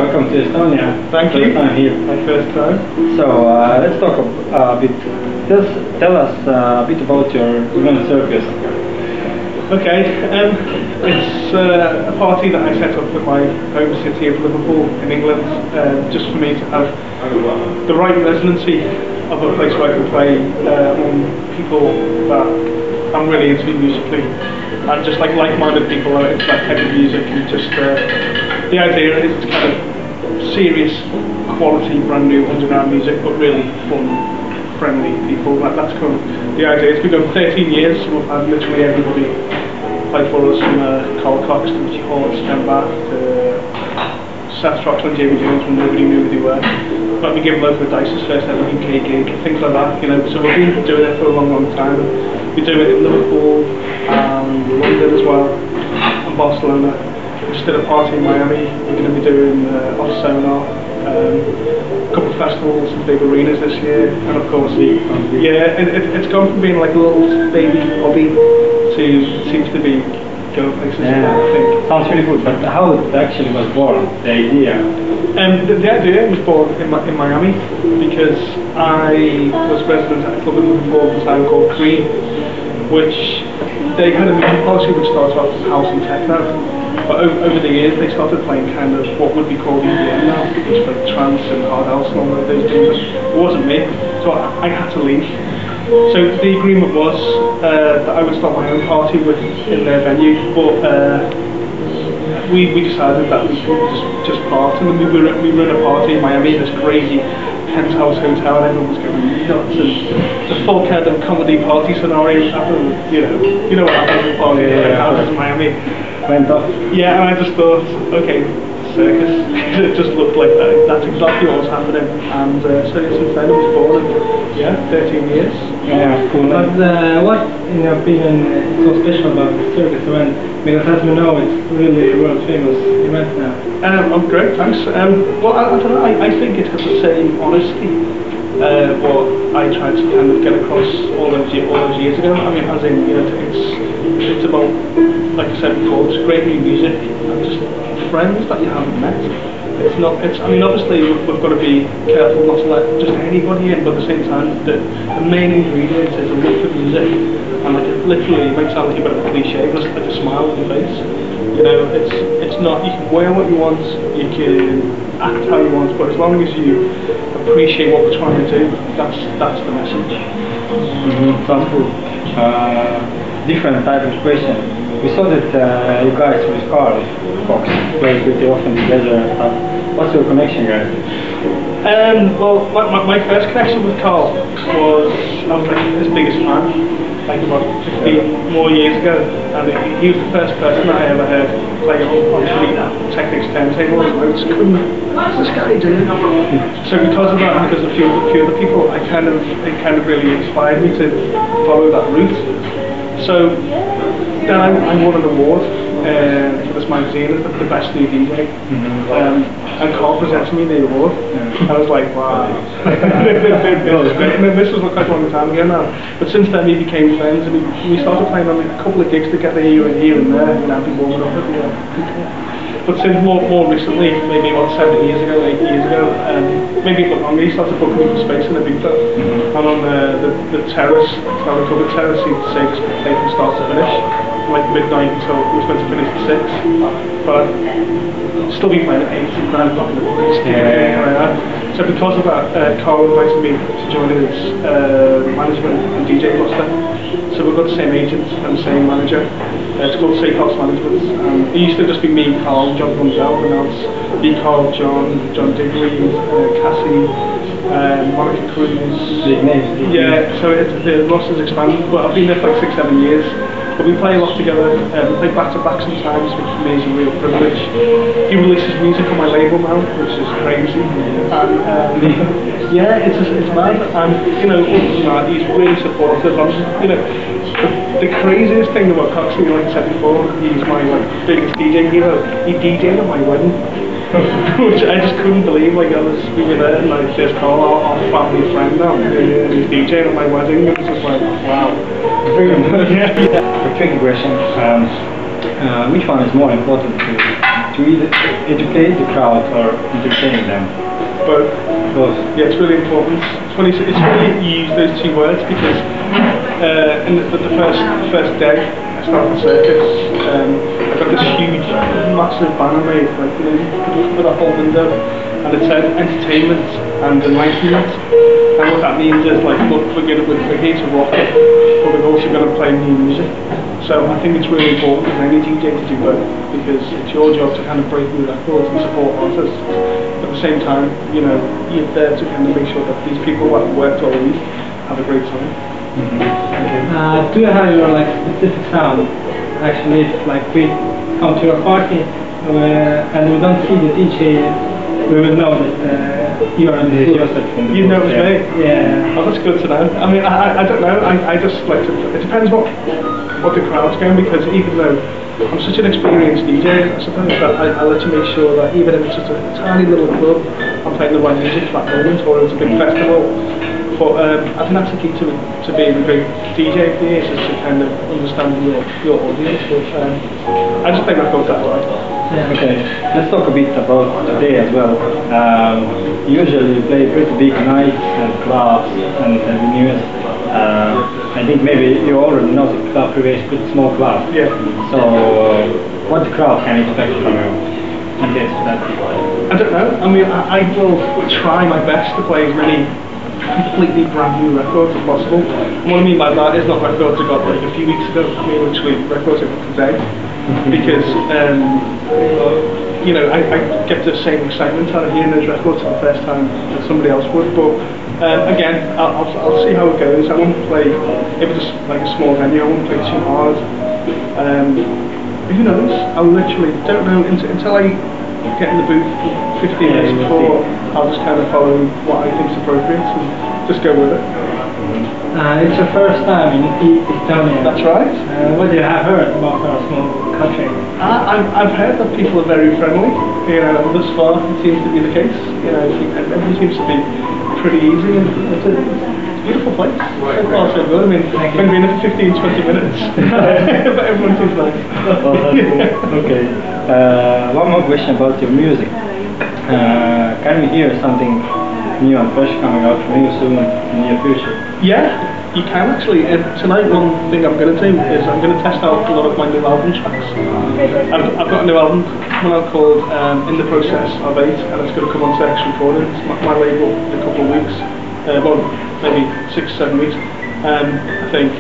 Welcome to Estonia. Thank you. First time here. My first time. So let's talk a bit. Tell us a bit about your event circus. Okay, it's a party that I set up at my home city of Liverpool in England, just for me to have the right resonancy of a place where I can play among people that I'm really into musically, and just like like-minded people are into that type of music. And just the idea is it's kind of serious, quality, brand new underground music, but really fun, friendly people. That's kind of the idea. It's been going 13 years. We've had literally everybody play for us, from Carl Cox to Richie Hall, Stem Bath to Seth Troxler and Jamie Jones, when nobody knew who they were. But we gave Local Dice's first ever UK gig, things like that, you know. So we've been doing it for a long, long time. We do it in Liverpool and London as well, and Barcelona. We just did a party in Miami. We're going to be doing off Sonar, a couple of festivals and big arenas this year, and of course, yeah, it's gone from being like a little baby hobby to seems to be going places. Yeah, I think. Sounds really good. But how it actually was born? The idea. The idea was born in Miami because I was resident at a club in Liverpool at the time called Cream, which they had a music policy which started off as house and techno, but over the years they started playing kind of what would be called EDM now, which is like trance and hard house and all of those things. It wasn't me, so I had to leave. So the agreement was that I would start my own party in their venue, but we decided that we could just part, and then we run a party in Miami, this crazy penthouse hotel, and everyone was going nuts, and the full kind of comedy party scenario happened. You know what happens at parties in Miami. Went off. Yeah, and I just thought, okay, circus. It just looked like that. That's exactly what was happening, and so since then it was born. And, yeah, 13 years. Yeah, cool. But what, in your opinion, is so special about the circus event? Because as we know, it's really a world famous event now. I'm great, thanks. Well, I don't know. I think it's got the same honesty what I tried to kind of get across all those years ago. I mean, as in, you know, it's about, like I said before, it's great new music and just friends that you haven't met. I mean, obviously we've got to be careful not to let just anybody in, but at the same time, the main ingredient is a love for music, and like it literally might sound like a bit of a cliche, but it's like a smile on your face. You know, it's not, you can wear what you want, you can act how you want, but as long as you appreciate what we're trying to do, that's the message. Sounds cool. Different type of question. We saw that you guys with Carl Cox play pretty often together and stuff. What's your connection, guys? Well, my first connection with Carl was, I was like his biggest fan, like about 15 more years ago, and he was the first person I ever heard play on Sweet Technics turntables, and I just couldn't, what's this guy doing? So because of that, and because of a few other people, it kind of really inspired me to follow that route. So then I won an award for this magazine as the best new DJ, and Carl presented me the award. I was like, wow, this is great. And this was quite a long time ago now, but since then we became friends, and we started playing on like a couple of gigs together here and there, and I've been warming up with But since more recently, maybe about 7 years ago, 8 years ago, maybe a bit longer, he started booking me for space in Ibiza, and on the terrace, the covered terrace, he'd say just play from start to finish, from like midnight until it was meant to finish at 6, but I'd still be playing at 8, 9 o'clock in the morning. So because of that, Carl invited me to join his management and DJ roster. So we've got the same agent and the same manager. It's called Safe House Management. It used to just be me, Carl, John Bunzel, and now it's me, Carl, John Digley, Cassie, Monica Cruz. Big names. Yeah, so the roster's expanded, but I've been there for like 6-7 years. But we play a lot together, we play back to back sometimes, which for me is a real privilege. He releases music on my label now, which is crazy. And yeah, it's mad. And you know, he's really supportive. You know, the craziest thing about Coxley, like I said before, he's my biggest DJ hero. He DJ'd at my wedding. Which I just couldn't believe. Like we were there, and like there's Carl, our family friend now, and he's DJing at my wedding. It was just like, wow. A tricky question. Which one is more important to you? to either educate the crowd or entertain them? Both. Both. Yeah, it's really important. It's funny you use those two words because in the first day I started the circus, I got this huge, massive banner made, like with a whole window, and it said entertainment and enlightenment. And what that means is, like, look, we're here to rock it, but we're also going to play new music. So I think it's really important for any DJ to do both, because it's your job to kind of break new records and support artists. At the same time, you know, you're there to kind of make sure that these people that worked all week have a great time. Do you have your like specific sound? Actually, if like we come to a party and we don't see the DJ, we will know that you are the YOUSEF. You know it's me? Yeah. Oh, that's good to know. I mean, I don't know. I just like to. It depends what the crowd's going, because even though I'm such an experienced DJ, I suppose that I like to make sure that even if it's just a tiny little club, I'm playing the right music for that moment, or it's a big festival. But I think that's the key to being a great DJ for years, is to kind of understand your audience. But I just play records that way. Yeah. Okay, let's talk a bit about today as well. Usually you play pretty big nights and clubs and venues. I think maybe you already know the club previous pretty small club. Yeah. So what the crowd can expect from you? I guess that. I don't know. I mean, I will try my best to play as many completely brand new records as possible. And what I mean by that is not records I got like a few weeks ago. I mean literally records I got today. Because you know, I get the same excitement out of hearing those records for the first time that somebody else would. But again, I'll see how it goes. I won't play, if it's like a small venue, I won't play too hard. Who knows? I literally don't know until I get in the booth 15 minutes before. I'll just kind of follow what I think is appropriate and just go with it. It's your first time in Estonia. That's right. What do you have heard about our small country? I've heard that people are very friendly. You know, thus far it seems to be the case. You know, everything seems to be pretty easy, and it's a beautiful place. So far so good. I mean, I've been in it for 15-20 minutes, but everyone seems nice. Oh, that's cool. Okay. One more question about your music. Can we hear something new and fresh coming out from you soon in the near future? Yeah, you can actually. Tonight, one thing I'm going to do is I'm going to test out a lot of my new album tracks. I've got a new album coming out called In the Process of 8, and it's going to come on Sex Recordings, my label, in a couple of weeks. Well, maybe 6-7 weeks, I think.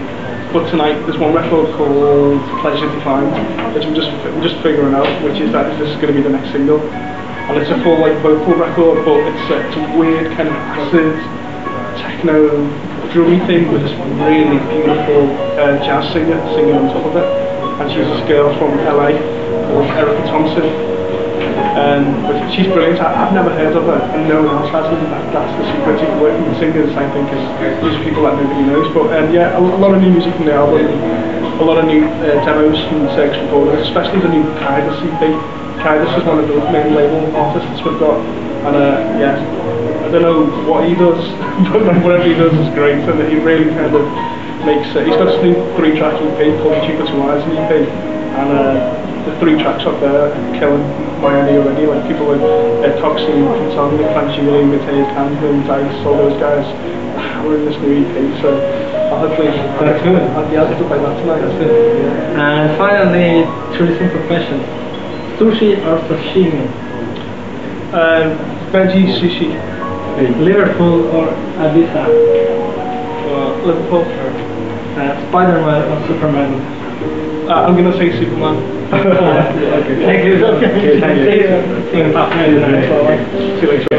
But tonight there's one record called Pleasure Defined, which I'm just figuring out, which is that this is going to be the next single. And it's a full like vocal record, but it's a weird kind of acid, techno, drummy thing with this really beautiful jazz singer singing on top of it. And she's this girl from LA called Erica Thompson. But she's brilliant. I've never heard of her, and no one else has. That's the secret to working with singers, I think, is these people that nobody knows. But yeah, a lot of new music from the album, a lot of new demos from the Sex Recordings, especially the new Kaidas EP. Kaidas is one of the main label artists we've got, and yeah, I don't know what he does, but whatever he does is great, and he really kind of makes he's got this new 3-track EP called Cheaper to Wise EP, and the 3 tracks up there are killing Miami already. Like people like Toxin, Insomnic, Fanchuli, Mateus, Camden, Dice, all those guys are in this new EP, so hopefully I'll be able to play that tonight. And finally, 3 simple questions. Sushi or sashimi? Veggie sushi. Liverpool or Ibiza? Liverpool. Spider-Man or Superman? I'm going to say Superman. Okay. Thank you. Okay, thank you. See you. See you later.